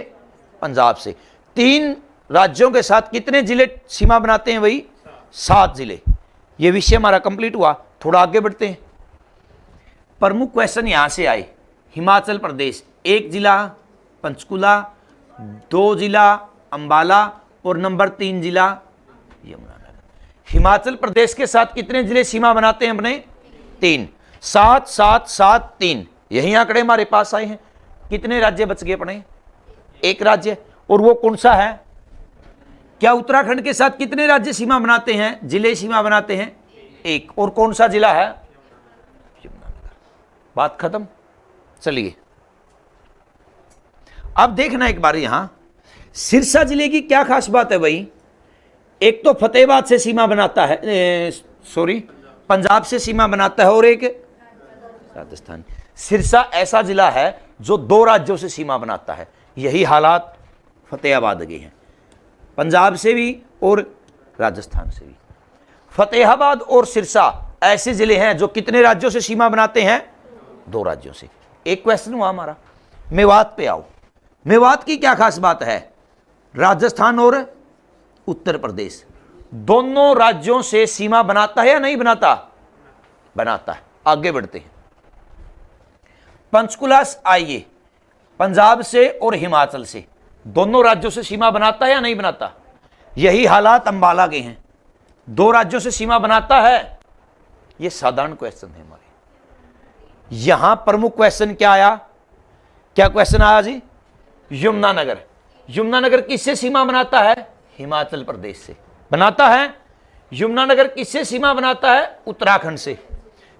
पंजाब से। 3 राज्यों के साथ कितने जिले सीमा बनाते हैं भाई? 7 जिले। यह विषय हमारा कंप्लीट हुआ। थोड़ा आगे बढ़ते हैं। प्रमुख क्वेश्चन यहां से आए। हिमाचल प्रदेश 1 जिला पंचकुला, 2 जिला अंबाला और नंबर 3 जिला यमुनानगर। हिमाचल प्रदेश के साथ कितने जिले सीमा बनाते हैं अपने? 3। 7 7 7 3, यही आंकड़े हमारे पास आए हैं। कितने राज्य बच गए अपने? 1 राज्य। और वो कौन सा है? क्या उत्तराखंड के साथ कितने राज्य सीमा बनाते हैं? जिले सीमा बनाते हैं 1। और कौन सा जिला है? यमुनानगर। बात खत्म। चलिए अब देखना एक बार, यहां सिरसा जिले की क्या खास बात है भाई? एक तो फतेहाबाद से सीमा बनाता है, पंजाब से सीमा बनाता है, और एक राजस्थान। सिरसा ऐसा जिला है जो 2 राज्यों से सीमा बनाता है। यही हालात फतेहाबाद के हैं, पंजाब से भी और राजस्थान से भी। फतेहाबाद और सिरसा ऐसे जिले हैं जो कितने राज्यों से सीमा बनाते हैं? 2 राज्यों से। एक क्वेश्चन हुआ हमारा। मेवात पे आओ। मेवात की क्या खास बात है? राजस्थान और उत्तर प्रदेश दोनों राज्यों से सीमा बनाता है या नहीं बनाता? बनाता है। आगे बढ़ते हैं। पंचकुला आइए, पंजाब से और हिमाचल से दोनों राज्यों से सीमा बनाता है या नहीं बनाता? यही हालात अंबाला के हैं, 2 राज्यों से सीमा बनाता है। यह साधारण क्वेश्चन है हमारे। यहां प्रमुख क्वेश्चन क्या आया? क्या क्वेश्चन आया जी? यमुनानगर। यमुनानगर किससे सीमा बनाता है? हिमाचल प्रदेश से बनाता है। यमुनानगर किससे सीमा बनाता है? उत्तराखंड से।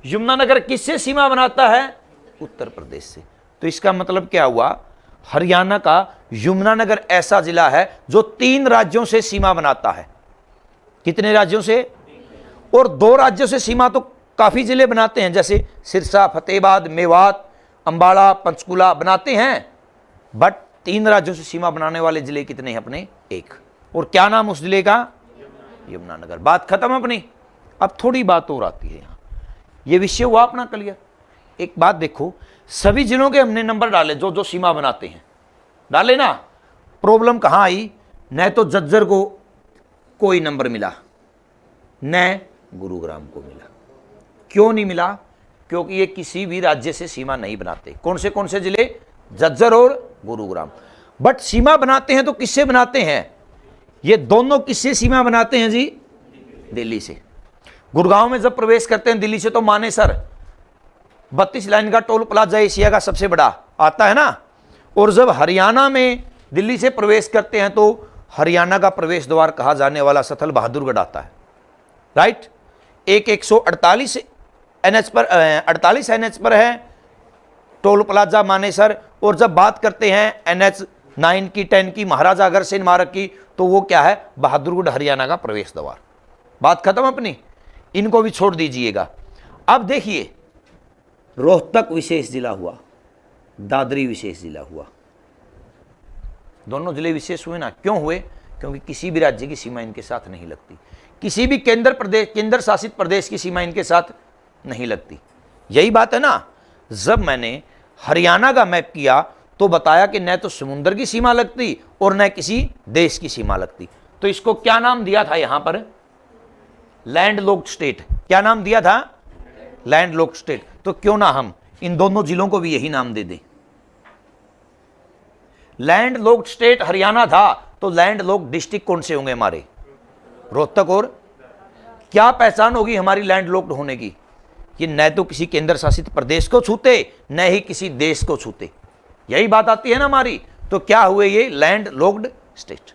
यमुनानगर किससे सीमा बनाता है? उत्तर प्रदेश से। तो इसका मतलब क्या हुआ? हरियाणा का यमुनानगर ऐसा जिला है जो 3 राज्यों से सीमा बनाता है। कितने राज्यों से? और 2 राज्यों से सीमा तो काफी जिले बनाते हैं, जैसे सिरसा, फतेहाबाद, मेवात, अंबाला, पंचकुला बनाते हैं। बट 3 राज्यों से सीमा बनाने वाले जिले कितने हैं अपने? 1। और क्या नाम उस जिले का? यमुनानगर। बात खत्म अपनी। अब थोड़ी बात और आती है यहां। यह विषय हुआ अपना क्लियर। एक बात देखो, सभी जिलों के हमने नंबर डाले जो जो सीमा बनाते हैं, डाले ना। प्रॉब्लम कहाँ आई? न तो झज्जर को कोई नंबर मिला, न गुरुग्राम को मिला। क्यों नहीं मिला? क्योंकि ये किसी भी राज्य से सीमा नहीं बनाते। कौन से जिले? झज्जर और गुरुग्राम। बट सीमा बनाते हैं तो किससे बनाते हैं? ये दोनों किससे सीमा बनाते हैं जी? दिल्ली से। गुड़गांव में जब प्रवेश करते हैं दिल्ली से तो मानेसर 32 लाइन का टोल प्लाजा एशिया का सबसे बड़ा आता है ना। और जब हरियाणा में दिल्ली से प्रवेश करते हैं तो हरियाणा का प्रवेश द्वार कहा जाने वाला सथल बहादुरगढ़ आता है, राइट। एक 148 एनएच पर 48 एनएच पर है टोल प्लाजा मानेसर। और जब बात करते हैं एनएच 9 की 10 की महाराजा अग्रसेन मार्ग की, तो वो क्या है? बहादुरगढ़ हरियाणा का प्रवेश द्वार। बात खत्म अपनी, इनको भी छोड़ दीजिएगा। अब देखिए, रोहतक विशेष जिला हुआ, दादरी विशेष जिला हुआ, दोनों जिले विशेष हुए ना। क्यों हुए? क्योंकि किसी भी राज्य की सीमा इनके साथ नहीं लगती, किसी भी केंद्र शासित प्रदेश की सीमा इनके साथ नहीं लगती। यही बात है ना। जब मैंने हरियाणा का मैप किया तो बताया कि न तो समुद्र की सीमा लगती और न किसी देश की सीमा लगती। तो इसको क्या नाम दिया था? यहां पर लैंडलॉक्ड स्टेट। क्या नाम दिया था? Landlocked state. तो क्यों ना हम इन दोनों जिलों को भी यही नाम दे दें। लैंडलॉक्ड स्टेट हरियाणा था तो लैंडलॉक्ड डिस्ट्रिक्ट कौन से होंगे हमारे? रोहतक। और क्या पहचान होगी हमारी लैंडलॉक्ड होने की? कि न तो किसी केंद्र शासित प्रदेश को छूते न ही किसी देश को छूते। यही बात आती है ना हमारी। तो क्या हुए ये? लैंडलॉक्ड स्टेट,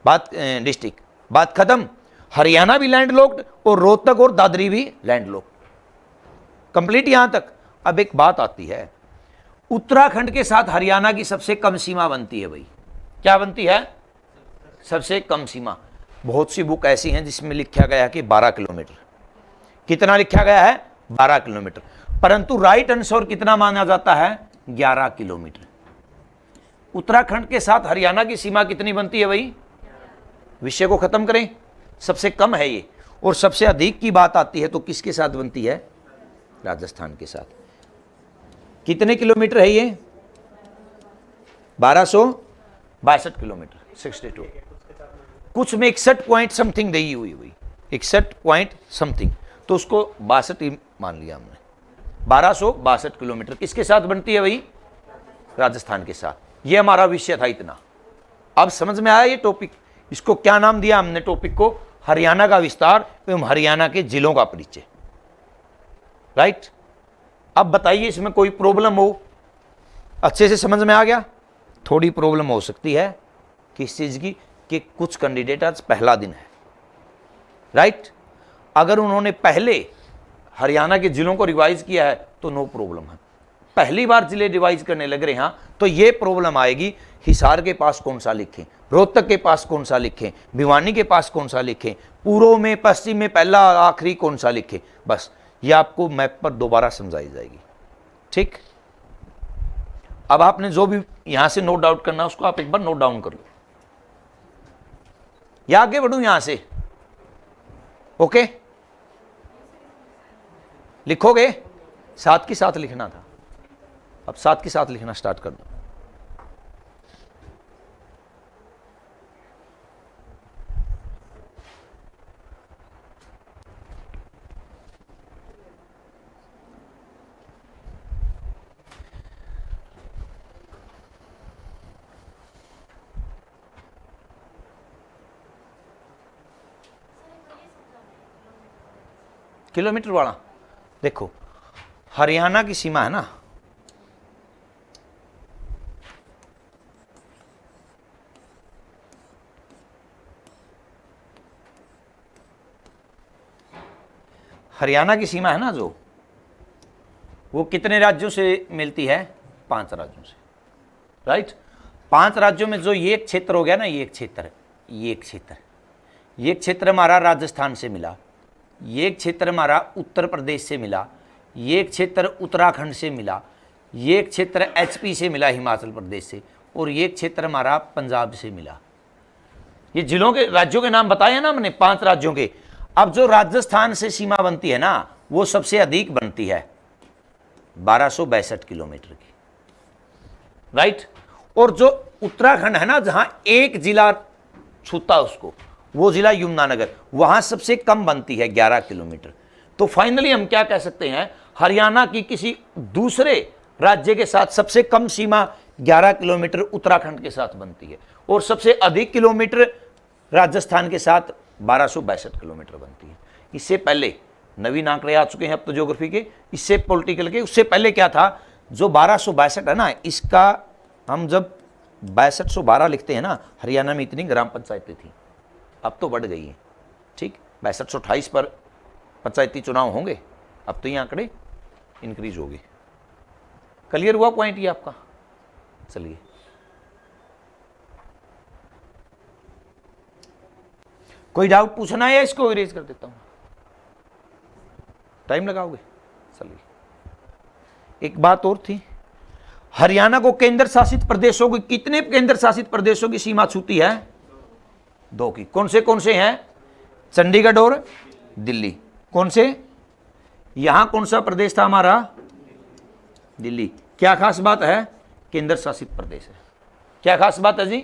बात डिस्ट्रिक्ट। बात खत्म। हरियाणा भी लैंडलॉक्ड और रोहतक और दादरी भी लैंडलॉक्ड। कंप्लीट यहां तक। अब एक बात आती है, उत्तराखंड के साथ हरियाणा की सबसे कम सीमा बनती है भाई। क्या बनती है? सबसे कम सीमा। बहुत सी बुक ऐसी हैं जिसमें लिखा गया है कि 12 किलोमीटर। कितना लिखा गया है? 12 किलोमीटर। परंतु राइट आंसर कितना माना जाता है? 11 किलोमीटर। उत्तराखंड के साथ हरियाणा की सीमा कितनी बनती है भाई? विषय को खत्म करें। सबसे कम है ये। और सबसे अधिक की बात आती है तो किसके साथ बनती है? राजस्थान के साथ। कितने किलोमीटर है ये? 1262 किलोमीटर, 62। कुछ में 61 पॉइंट समथिंग दी हुई 61 पॉइंट समथिंग, तो उसको 62 ही मान लिया हमने। 1262 किलोमीटर किसके साथ बनती है भाई? राजस्थान के साथ। ये हमारा विषय था इतना। अब समझ में आया ये टॉपिक? इसको क्या नाम दिया हमने टॉपिक को? हरियाणा का विस्तार एवं हरियाणा के जिलों का परिचय, राइट। अब बताइए इसमें कोई प्रॉब्लम हो? अच्छे से समझ में आ गया? थोड़ी प्रॉब्लम हो सकती है किस चीज की? कि कुछ कैंडिडेट आज पहला दिन है, राइट। अगर उन्होंने पहले हरियाणा के जिलों को रिवाइज किया है तो नो प्रॉब्लम है। पहली बार जिले रिवाइज करने लग रहे हैं तो ये प्रॉब्लम आएगी, हिसार के पास कौन सा लिखें, रोहतक के पास कौन सा लिखें, भिवानी के पास कौन सा लिखें, पूर्व में पश्चिम में पहला आखिरी कौन सा लिखें। बस ये आपको मैप पर दोबारा समझाई जाएगी, ठीक। अब आपने जो भी यहां से नोट डाउन करना उसको आप एक बार नोट डाउन कर लो, या आगे बढ़ूं यहां से? ओके, लिखोगे? साथ के साथ लिखना था, अब साथ के साथ लिखना स्टार्ट कर दो। किलोमीटर वाला देखो, हरियाणा की सीमा है ना, हरियाणा की सीमा है ना जो, वो कितने राज्यों से मिलती है? 5 राज्यों से, राइट। 5 राज्यों में जो ये एक क्षेत्र हो गया ना, ये एक क्षेत्र, ये एक क्षेत्र, ये क्षेत्र हमारा राजस्थान से मिला, ये क्षेत्र हमारा उत्तर प्रदेश से मिला, ये क्षेत्र उत्तराखंड से मिला, ये क्षेत्र एचपी से मिला हिमाचल प्रदेश से, और ये क्षेत्र हमारा पंजाब से मिला। ये जिलों के राज्यों के नाम बताए ना हमने, 5 राज्यों के। अब जो राजस्थान से सीमा बनती है ना वो सबसे अधिक बनती है, 1262 किलोमीटर की, राइट। और जो उत्तराखंड है ना, जहां एक जिला छूता उसको, वो जिला यमुनानगर, वहां सबसे कम बनती है 11 किलोमीटर। तो फाइनली हम क्या कह सकते हैं, हरियाणा की किसी दूसरे राज्य के साथ सबसे कम सीमा 11 किलोमीटर उत्तराखंड के साथ बनती है, और सबसे अधिक किलोमीटर राजस्थान के साथ 1262 किलोमीटर बनती है। इससे पहले नवीन आंकड़े आ चुके हैं अब तो ज्योग्राफी के, इससे पॉलिटिकल के, उससे पहले क्या था, जो 1262 है ना, इसका हम जब 6212 लिखते हैं ना, हरियाणा में इतनी ग्राम पंचायतें थी, अब तो बढ़ गई है, ठीक। 6228 पर पंचायती चुनाव होंगे, अब तो ये आंकड़े इंक्रीज हो गए। क्लियर हुआ पॉइंट ये आपका? चलिए, कोई डाउट पूछना है या इसको इरेज कर देता हूं? टाइम लगाओगे? चलिए, एक बात और थी, हरियाणा को केंद्र शासित प्रदेशों की, कितने केंद्र शासित प्रदेशों की सीमा छूती है? 2 की। कौन से हैं? चंडीगढ़ और दिल्ली। कौन से? यहां कौन सा प्रदेश था हमारा? दिल्ली। क्या खास बात है? केंद्र शासित प्रदेश है। क्या खास बात है जी?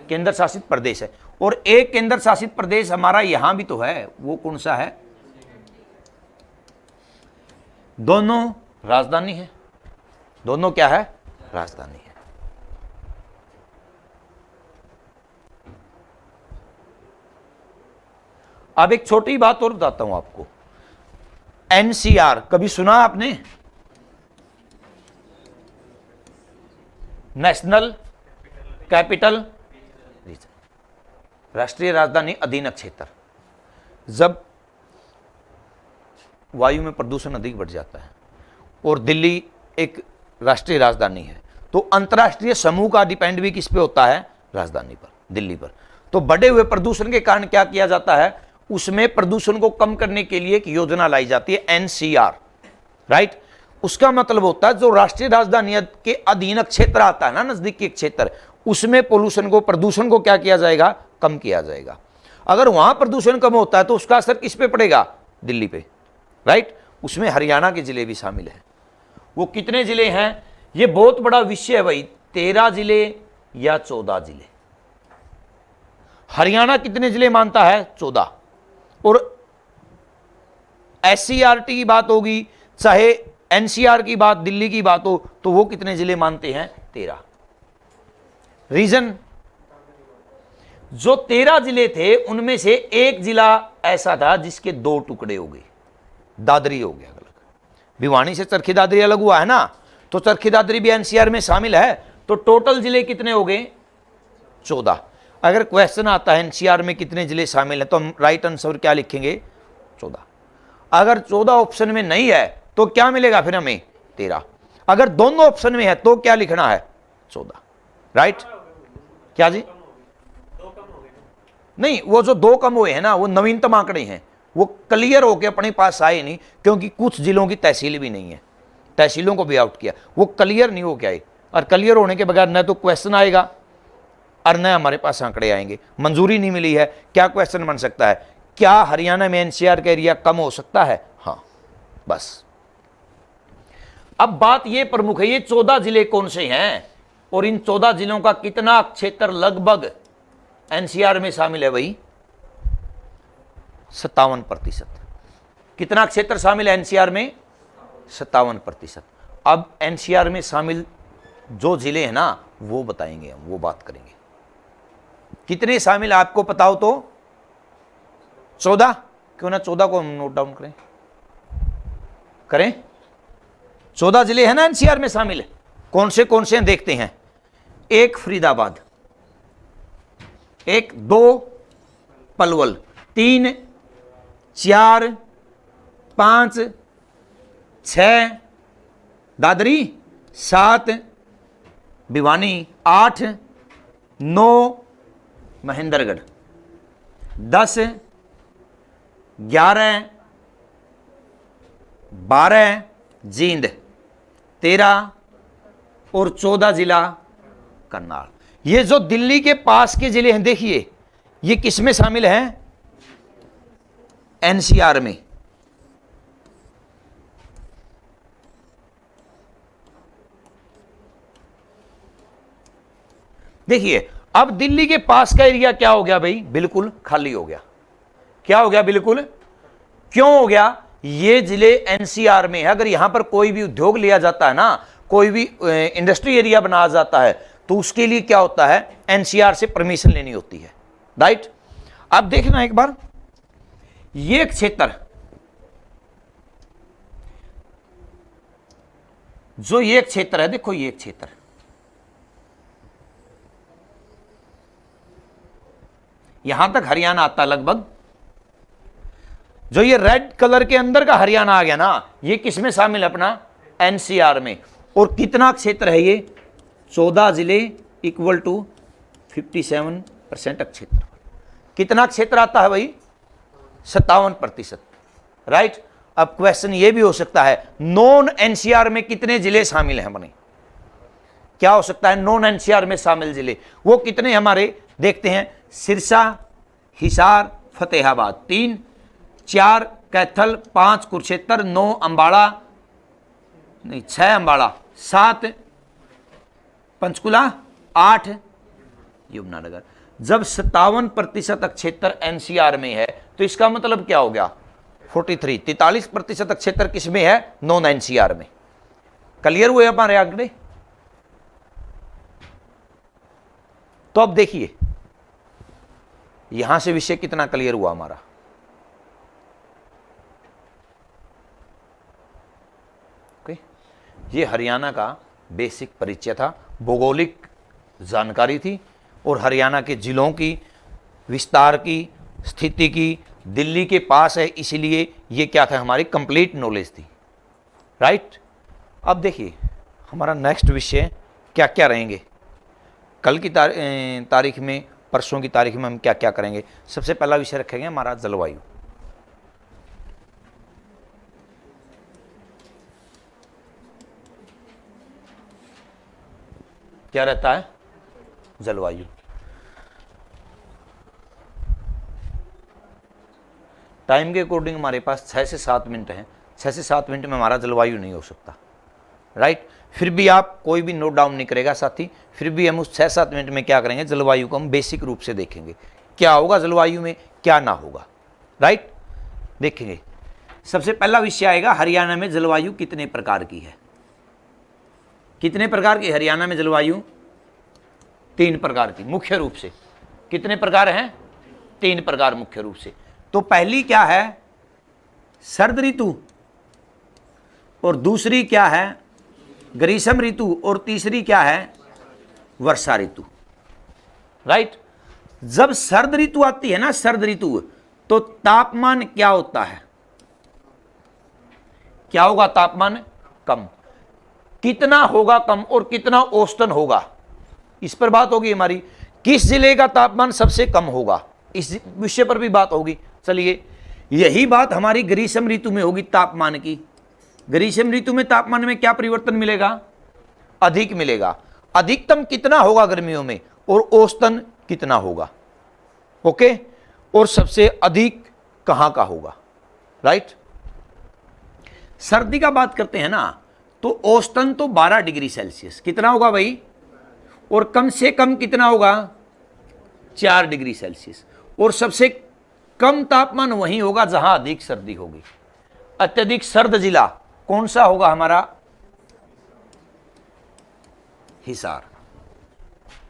केंद्र शासित प्रदेश है। और एक केंद्र शासित प्रदेश हमारा यहां भी तो है, वो कौन सा है? दोनों राजधानी है। दोनों क्या है? राजधानी है। अब एक छोटी बात और बताता हूं आपको, एनसीआर कभी सुना आपने? नेशनल कैपिटल रीजन, राष्ट्रीय राजधानी अधीन क्षेत्र। जब वायु में प्रदूषण अधिक बढ़ जाता है और दिल्ली एक राष्ट्रीय राजधानी है, तो अंतर्राष्ट्रीय समूह का डिपेंड भी किस पे होता है? राजधानी पर, दिल्ली पर। तो बढ़े हुए प्रदूषण के कारण क्या किया जाता है, उसमें प्रदूषण को कम करने के लिए एक योजना लाई जाती है, एनसीआर, राइट। उसका मतलब होता है जो राष्ट्रीय राजधानी के अधीन क्षेत्र आता है ना, नजदीकी क्षेत्र, उसमें पोल्यूशन को, प्रदूषण को क्या किया जाएगा? कम किया जाएगा। अगर वहां प्रदूषण कम होता है तो उसका असर किस पे पड़ेगा? दिल्ली पे, राइट। उसमें हरियाणा के जिले भी शामिल हैं। वो कितने जिले हैं? ये बहुत बड़ा विषय है भाई, 13 जिले या 14 जिले। हरियाणा कितने जिले मानता है? 14। और एससीईआरटी की बात होगी, चाहे एनसीआर की बात, दिल्ली की बात हो, तो वो कितने जिले मानते हैं? 13। रीजन, जो 13 जिले थे उनमें से एक जिला ऐसा था जिसके 2 टुकड़े हो गए, दादरी हो गया अलग। भिवानी से चरखी दादरी अलग हुआ है ना, तो चरखी दादरी भी एनसीआर में शामिल है। तो टोटल जिले कितने हो गए? 14। अगर क्वेश्चन आता है एनसीआर में कितने जिले शामिल हैं, तो हम राइट आंसर क्या लिखेंगे? 14। अगर 14 ऑप्शन में नहीं है तो क्या मिलेगा फिर हमें? 13। अगर दोनों ऑप्शन में है तो क्या लिखना है? 14, राइट। क्या जी? नहीं, वो जो 2 कम हुए हैं ना, वो नवीनतम आंकड़े हैं, वो क्लियर होके अपने पास आए नहीं, क्योंकि कुछ जिलों की तहसील भी नहीं है, तहसीलों को भी आउट किया, वो क्लियर नहीं हो के आए। और क्लियर होने के बगैर न तो क्वेश्चन आएगा और न हमारे पास आंकड़े आएंगे। मंजूरी नहीं मिली है, क्या क्वेश्चन बन सकता है? क्या हरियाणा में एनसीआर का एरिया कम हो सकता है? हाँ, बस। अब बात ये प्रमुख है, ये 14 जिले कौन से हैं और इन 14 जिलों का कितना क्षेत्र लगभग एनसीआर में शामिल है? भाई 57%। कितना क्षेत्र शामिल है एनसीआर में? 57%। अब एनसीआर में शामिल जो जिले हैं ना, वो बताएंगे हम, वो बात करेंगे। कितने शामिल आपको पता हो तो? 14। क्यों ना 14 को हम नोट डाउन करें? 14 जिले हैं ना एनसीआर में शामिल। कौन से हैं देखते हैं। 1 फरीदाबाद, 1, 2 पलवल, 3, 4, 5, 6 दादरी, 7 भिवानी, 8, 9 महेंद्रगढ़, 10, 11, 12 जींद, 13 और 14 जिला करनाल। ये जो दिल्ली के पास के जिले हैं, देखिए ये किस में शामिल हैं? एनसीआर में। देखिए अब दिल्ली के पास का एरिया क्या हो गया भाई, बिल्कुल खाली हो गया। क्या हो गया, बिल्कुल। क्यों हो गया, ये जिले एनसीआर में है। अगर यहां पर कोई भी उद्योग लिया जाता है ना, कोई भी इंडस्ट्री एरिया बनाया जाता है, तो उसके लिए क्या होता है, एनसीआर से परमिशन लेनी होती है, राइट। अब देखना एक बार, ये क्षेत्र जो ये क्षेत्र है, देखो ये क्षेत्र, यहां तक हरियाणा आता है लगभग। जो ये रेड कलर के अंदर का हरियाणा आ गया ना, ये किस में शामिल है, अपना एनसीआर में। और कितना क्षेत्र है ये, 14 जिले इक्वल टू 57% क्षेत्र। कितना क्षेत्र आता है भाई, 57%, राइट। अब क्वेश्चन ये भी हो सकता है, नॉन एनसीआर में कितने जिले शामिल हैं अपने, क्या हो सकता है, नॉन एनसीआर में शामिल जिले वो कितने हमारे, देखते हैं। सिरसा, हिसार, फतेहाबाद 3, 4 कैथल, 5 कुरुक्षेत्र, 9 अंबाला, नहीं 6 अंबाला, 7 पंचकुला, 8 यमुनानगर। जब 57% क्षेत्र एनसीआर में है, तो इसका मतलब क्या हो गया, 43% क्षेत्र किस में है, नॉन एनसीआर में। क्लियर हुए हमारे आंकड़े। तो अब देखिए यहां से विषय कितना क्लियर हुआ हमारा। ओके, ये हरियाणा का बेसिक परिचय था, भौगोलिक जानकारी थी, और हरियाणा के जिलों की, विस्तार की, स्थिति की, दिल्ली के पास है इसलिए ये क्या था, हमारी कंप्लीट नॉलेज थी, राइट। अब देखिए हमारा नेक्स्ट विषय क्या क्या रहेंगे, कल की तारीख में, परसों की तारीख में हम क्या क्या करेंगे। सबसे पहला विषय रखेंगे हमारा जलवायु। क्या रहता है, जलवायु। टाइम के अकॉर्डिंग हमारे पास 6 से 7 मिनट हैं, 6 से 7 मिनट में हमारा जलवायु नहीं हो सकता, राइट। फिर भी आप कोई भी नोट डाउन नहीं करेगा साथी, फिर भी हम उस 6-7 मिनट में क्या करेंगे, जलवायु को हम बेसिक रूप से देखेंगे, क्या होगा जलवायु में, क्या ना होगा, राइट, देखेंगे। सबसे पहला विषय आएगा, हरियाणा में जलवायु कितने प्रकार की है। कितने प्रकार की हरियाणा में जलवायु, 3 प्रकार की मुख्य रूप से। कितने प्रकार हैं, 3 प्रकार मुख्य रूप से। तो पहली क्या है, शरद ऋतु, और दूसरी क्या है, ग्रीष्म ऋतु, और तीसरी क्या है, वर्षा ऋतु, राइट। जब शरद ऋतु आती है ना, शरद ऋतु, तो तापमान क्या होता है, क्या होगा, तापमान कम। कितना होगा कम और कितना औसतन होगा, इस पर बात होगी हमारी। किस जिले का तापमान सबसे कम होगा, इस विषय पर भी बात होगी। चलिए, यही बात हमारी ग्रीष्म ऋतु में होगी, तापमान की। ग्रीष्म ऋतु में तापमान में क्या परिवर्तन मिलेगा, अधिक मिलेगा। अधिकतम कितना होगा गर्मियों में, और औसतन कितना होगा, ओके। और सबसे अधिक कहां का होगा, राइट। सर्दी का बात करते हैं ना, तो औसतन तो 12 डिग्री सेल्सियस, कितना होगा भाई, और कम से कम कितना होगा, 4 डिग्री सेल्सियस। और सबसे कम तापमान वहीं होगा जहां अधिक सर्दी होगी। अत्यधिक सर्द जिला कौन सा होगा हमारा, हिसार,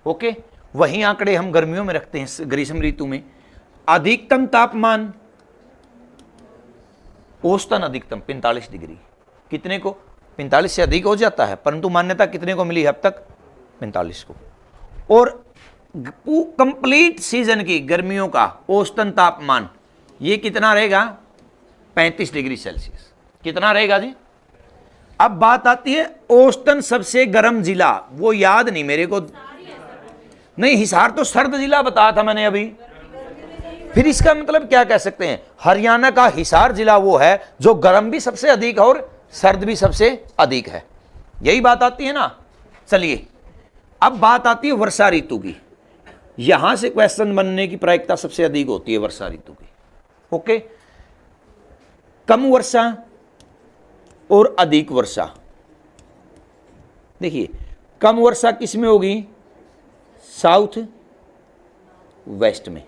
ओके। वही आंकड़े हम गर्मियों में रखते हैं, ग्रीष्म ऋतु में। अधिकतम तापमान, औसतन अधिकतम 45 डिग्री, कितने को, 45 से अधिक हो जाता है, परंतु मान्यता कितने को मिली अब तक, 45 को। और कंप्लीट सीजन की गर्मियों का औसतन तापमान ये कितना रहेगा, 35 डिग्री सेल्सियस। कितना रहेगा जी। अब बात आती है औसतन सबसे गर्म जिला, वो याद नहीं मेरे को, नहीं हिसार तो सर्द जिला बताया था मैंने अभी। फिर इसका मतलब क्या कह सकते हैं, हरियाणा का हिसार जिला वो है जो गर्म भी सबसे अधिक है और सर्द भी सबसे अधिक है, यही बात आती है ना। चलिए अब बात आती है वर्षा ऋतु की। यहां से क्वेश्चन बनने की प्रायिकता सबसे अधिक होती है वर्षा ऋतु की, ओके। कम वर्षा और अधिक वर्षा, देखिए कम वर्षा किस में होगी, साउथ वेस्ट में।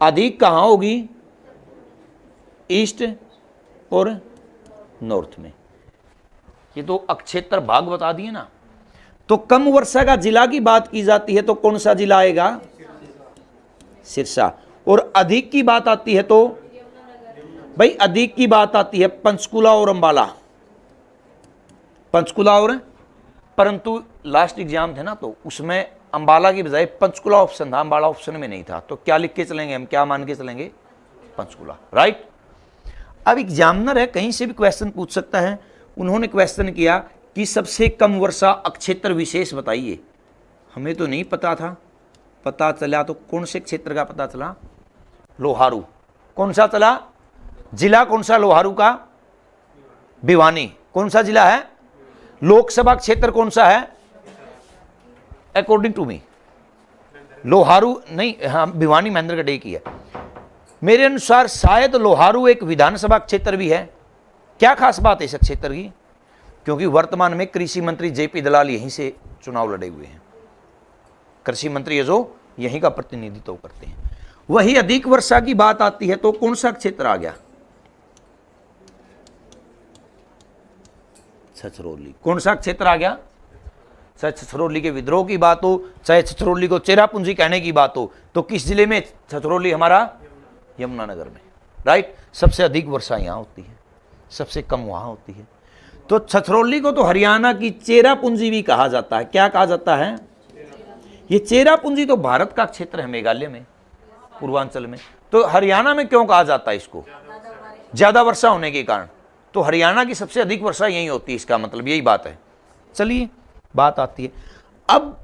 अधिक कहाँ होगी? ईस्ट और नॉर्थ में। ये तो अक्षेत्र भाग बता दिए ना। तो कम वर्षा का जिला की बात की जाती है तो कौन सा जिला आएगा? सिरसा। और अधिक की बात आती है तो भाई अधिक की बात आती है पंचकुला और अंबाला, पंचकुला और, परंतु लास्ट एग्जाम थे ना तो उसमें अंबाला की बजाय पंचकुला ऑप्शन था, अंबाला ऑप्शन में नहीं था। तो क्या लिख के चलेंगे हम, क्या मान के चलेंगे? पंचकुला, राइट। अब एग्जामिनर है, कहीं से भी क्वेश्चन पूछ सकता है। उन्होंने क्वेश्चन किया कि सबसे कम वर्षा अक्षेत्र विशेष बताइए। हमें तो नहीं पता था, पता चला तो कौन से क्षेत्र का पता चला? लोहारू। कौन सा चला? जिला कौन सा लोहारू का? भिवानी। कौन सा जिला है? लोकसभा क्षेत्र कौन सा है? अकॉर्डिंग टू मी लोहारू नहीं, हाँ भिवानी महेंद्रगढ़ की है। मेरे अनुसार शायद लोहारू एक विधानसभा क्षेत्र भी है। क्या खास बात है इस क्षेत्र की? क्योंकि वर्तमान में कृषि मंत्री जेपी दलाल यहीं से चुनाव लड़े हुए हैं। कृषि मंत्री है जो यहीं का प्रतिनिधित्व करते हैं। वही अधिक वर्षा की बात आती है तो कौन सा क्षेत्र आ गया? छछरौली। कौन सा क्षेत्र आ गया? चाहे छछरौली के विद्रोह की बात हो, चाहे छछरौली को चेरापूंजी कहने की बात हो, तो किस जिले में छछरौली? हमारा यमुनानगर में, राइट। सबसे अधिक वर्षा यहाँ होती है, सबसे कम वहाँ होती है। तो छछरौली को तो हरियाणा की चेरापूंजी भी कहा जाता है। क्या कहा जाता है? ये चेरापूंजी तो भारत का क्षेत्र है, मेघालय में, पूर्वांचल में। तो हरियाणा में क्यों कहा जाता है इसको? ज्यादा वर्षा होने के कारण। तो हरियाणा की सबसे अधिक वर्षा यही होती है, इसका मतलब यही बात है। चलिए बात आती है, अब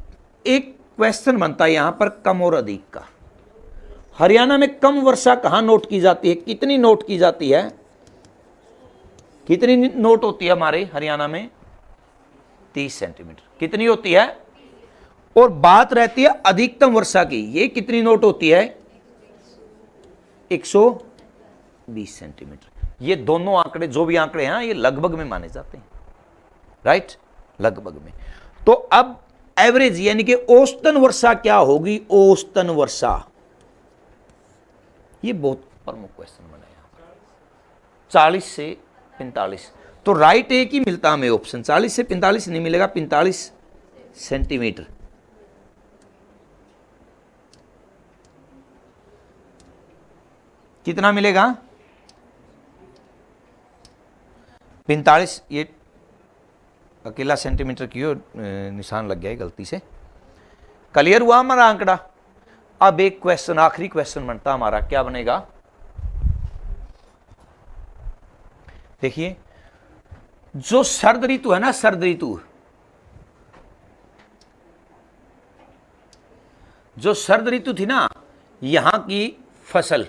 एक क्वेश्चन बनता है यहां पर कम और अधिक का। हरियाणा में कम वर्षा कहां नोट की जाती है? कितनी नोट की जाती है? कितनी नोट होती है हमारे हरियाणा में? 30 सेंटीमीटर। कितनी होती है? और बात रहती है अधिकतम वर्षा की, ये कितनी नोट होती है? 120 सेंटीमीटर। ये दोनों आंकड़े, जो भी आंकड़े हैं, ये लगभग में माने जाते हैं, राइट, लगभग में। तो अब एवरेज यानी कि औसतन वर्षा क्या होगी? औसतन वर्षा, ये बहुत प्रमुख क्वेश्चन बना है। 40 से 45। तो राइट एक ही मिलता हमें ऑप्शन, 40 से 45 नहीं मिलेगा, 45 सेंटीमीटर। कितना मिलेगा? 45। ये अकेला सेंटीमीटर की निशान लग गया है गलती से। क्लियर हुआ हमारा आंकड़ा? अब एक क्वेश्चन, आखिरी क्वेश्चन बनता हमारा, क्या बनेगा? देखिए, जो शरद ऋतु है ना, शरद ऋतु, जो शरद ऋतु थी ना, यहां की फसल,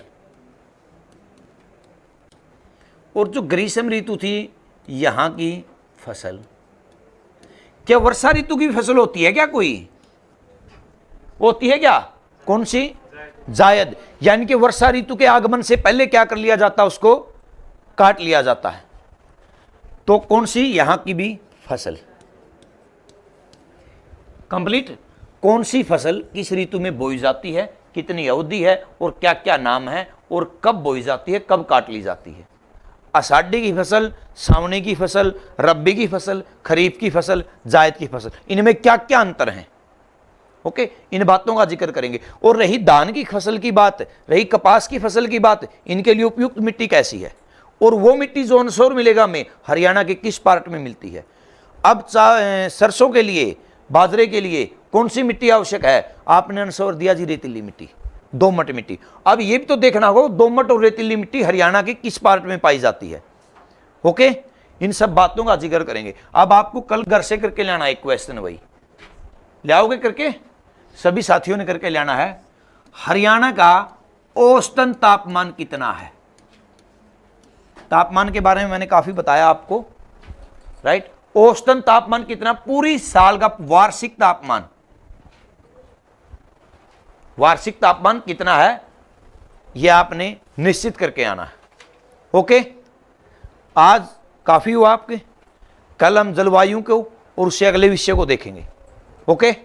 और जो ग्रीष्म ऋतु थी यहां की फसल, क्या वर्षा ऋतु की फसल होती है क्या? कोई होती है क्या? कौन सी? जायद। यानी कि वर्षा ऋतु के आगमन से पहले क्या कर लिया जाता है? उसको काट लिया जाता है। तो कौन सी? यहां की भी फसल। कंप्लीट। कौन सी फसल किस ऋतु में बोई जाती है, कितनी अवधि है, और क्या क्या नाम है, और कब बोई जाती है, कब काट ली जाती है। आषाढ़ी की फसल, सावनी की फसल, रब्बी की फसल, खरीफ की फसल, जायद की फसल, इनमें क्या क्या अंतर हैं? ओके, इन बातों का जिक्र करेंगे। और रही धान की फसल की बात, रही कपास की फसल की बात, इनके लिए उपयुक्त मिट्टी कैसी है, और वो मिट्टी जो अनसोर मिलेगा में हरियाणा के किस पार्ट में मिलती है। अब सरसों के लिए, बाजरे के लिए कौन सी मिट्टी आवश्यक है? आपने आंसर दिया जी रेतीली मिट्टी, दोमट मिट्टी। अब ये भी तो देखना होगा दोमट और रेतीली मिट्टी हरियाणा के किस पार्ट में पाई जाती है। ओके, इन सब बातों का जिक्र करेंगे। अब आपको कल घर से करके लाना एक क्वेश्चन, वही ले आओगे करके, सभी साथियों ने करके लाना है। हरियाणा का औसतन तापमान कितना है? तापमान के बारे में मैंने काफी बताया आपको, राइट। औसतन तापमान कितना पूरी साल का, वार्षिक तापमान, वार्षिक तापमान कितना है यह आपने निश्चित करके आना है। ओके, आज काफी हुआ आपके, कल हम जलवायु को और उससे अगले विषय को देखेंगे। ओके।